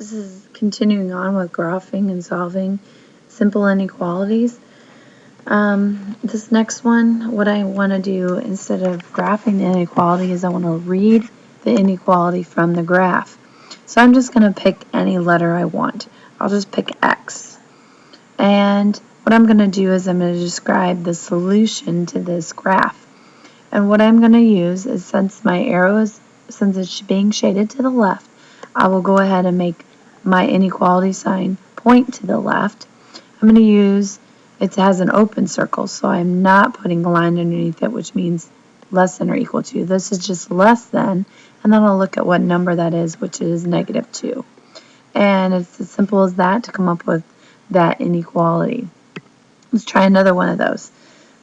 This is continuing on with graphing and solving simple inequalities. This next one, what I want to do instead of graphing the inequality is I want to read the inequality from the graph. So I'm just going to pick any letter I want. I'll just pick X. And what I'm going to do is I'm going to describe the solution to this graph. And what I'm going to use is since it's being shaded to the left, I will go ahead and make my inequality sign point to the left. I'm going to use, it has an open circle, so I'm not putting a line underneath it, which means less than or equal to. This is just less than, and then I'll look at what number that is, which is -2. And it's as simple as that to come up with that inequality. Let's try another one of those.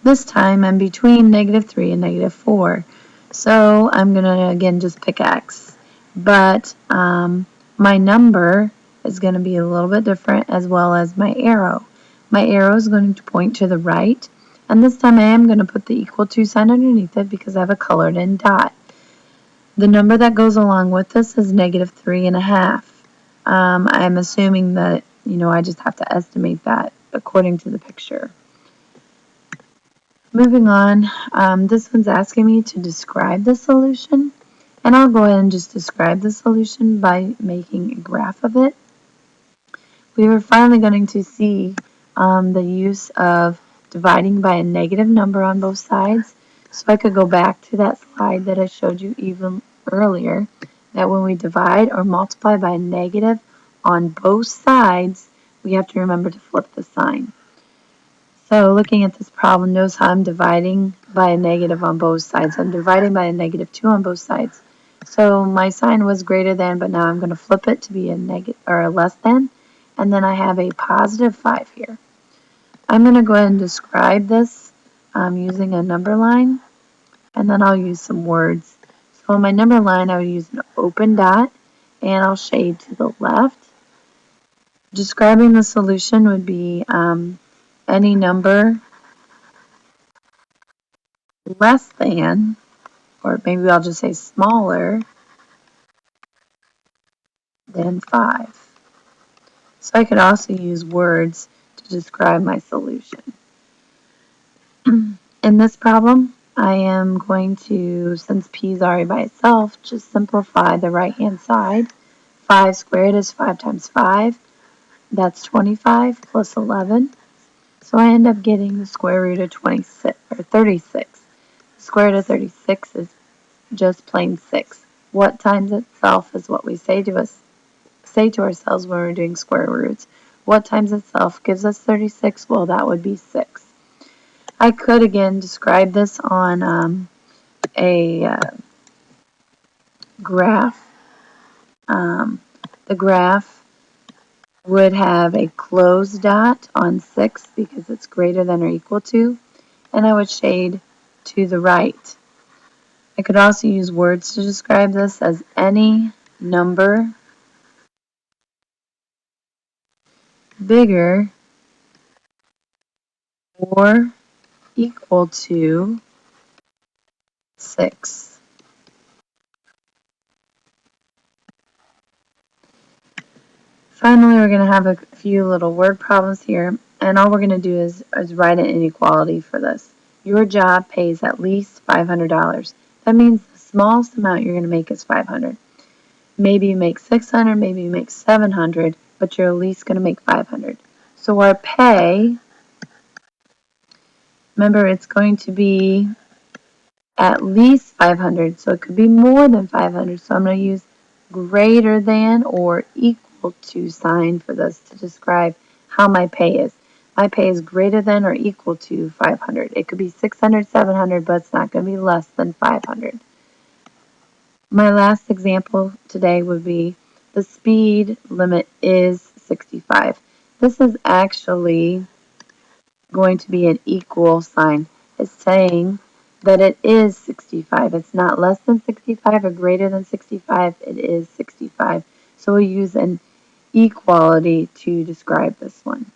This time I'm between -3 and -4. So I'm going to, again, just pick X. But my number is going to be a little bit different, as well as my arrow. My arrow is going to point to the right. And this time I am going to put the equal to sign underneath it because I have a colored in dot. The number that goes along with this is -3.5. I'm assuming that, I just have to estimate that according to the picture. Moving on, this one's asking me to describe the solution, and I'll go ahead and just describe the solution by making a graph of it. We were finally going to see the use of dividing by a negative number on both sides, so I could go back to that slide that I showed you even earlier, that when we divide or multiply by a negative on both sides, we have to remember to flip the sign. So looking at this problem, notice how I'm dividing by a negative on both sides. I'm dividing by a -2 on both sides. So my sign was greater than, but now I'm going to flip it to be a negative or a less than, and then I have a +5 here. I'm going to go ahead and describe this using a number line, and then I'll use some words. So on my number line, I would use an open dot, and I'll shade to the left. Describing the solution would be any number less than, or maybe I'll just say smaller than 5. So I could also use words to describe my solution. In this problem, I am going to, since p is already by itself, just simplify the right-hand side. 5 squared is 5 times 5. That's 25 plus 11. So I end up getting the square root of 26, or 36. The square root of 36 is just plain 6. What times itself is what we say to ourselves when we're doing square roots. What times itself gives us 36? Well, that would be 6. I could, again, describe this on a graph. The graph would have a closed dot on 6 because it's greater than or equal to, and I would shade to the right. I could also use words to describe this as any number bigger or equal to 6. Finally, we're going to have a few little word problems here, and all we're going to do is write an inequality for this. Your job pays at least $500. That means the smallest amount you're going to make is $500. Maybe you make $600, maybe you make $700, but you're at least going to make $500. So our pay, remember, it's going to be at least $500, so it could be more than $500. So I'm going to use greater than or equal to sign for this to describe how my pay is. My pay is greater than or equal to $500. It could be $600, $700, but it's not going to be less than $500. My last example today would be the speed limit is 65. This is actually going to be an equal sign. It's saying that it is 65. It's not less than 65 or greater than 65. It is 65. So we'll use an equality to describe this one.